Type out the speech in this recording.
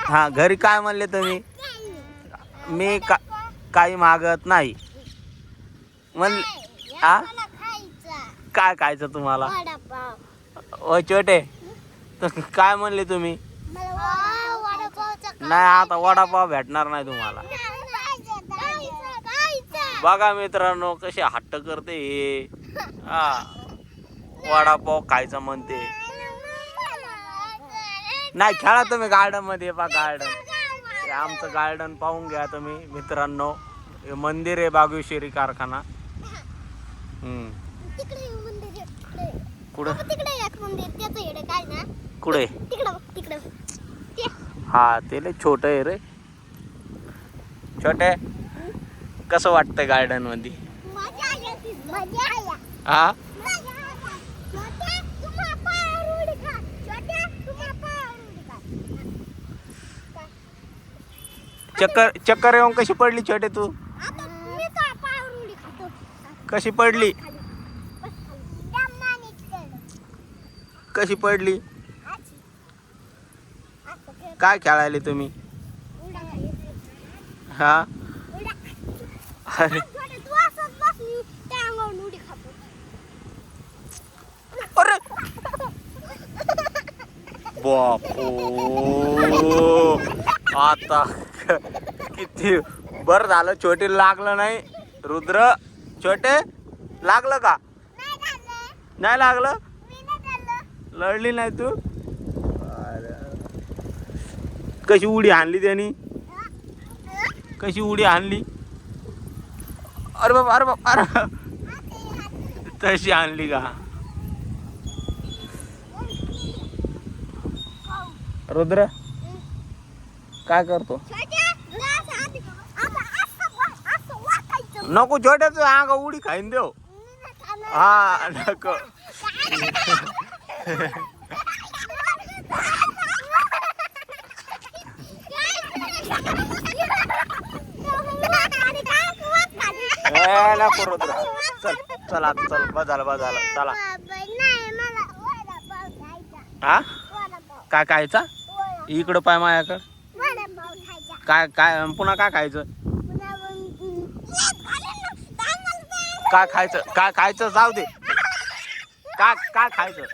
हा घरी काय म्हणले तुम्ही? मी काही मागत नाही म्हणले. हा काय खायचं तुम्हाला? ओ छोटे काय म्हणले तुम्ही? नाही आता वडापाव भेटणार नाही तुम्हाला. बघा मित्रांनो कसे हट्ट करते हे. हा वडापाव खायचं म्हणते. नाही खेळा तुम्ही गार्डन मध्ये. पहा गार्डन आमचं गार्डन पाहून घ्या तुम्ही मित्रांनो. हे मंदिर आहे बागुश्री कारखाना. कुठं कुठे? हा ते लय छोट आहे रे. छोटे कसं वाटतंय गार्डन मध्ये? हा चक्कर येऊन कशी पडली छोटे तू? कशी पडली? कशी पडली? काय खेळायले तुम्ही? हा अरे अरे बापो आता किती बरं झालं छोटे लागलं नाही. रुद्र छोटे लागलं का? नाही लागलं. लढली नाही तू? कशी उडी आणली त्यांनी? कशी उडी आणली? अरे बाबा अरे बाबा अरे तशी आणली का? रुद्र काय करतो? नको छोट्याच अंग उडी खाईन देव. हा नको. नको रुद्र चल चल आता चल बजाला बजाला चला. हा काय खायचा? इकडं पाय मायाकडं. काय काय पुन्हा काय खायचं? काय खायचं? काय खायचं जाऊ दे. काय काय खायचं?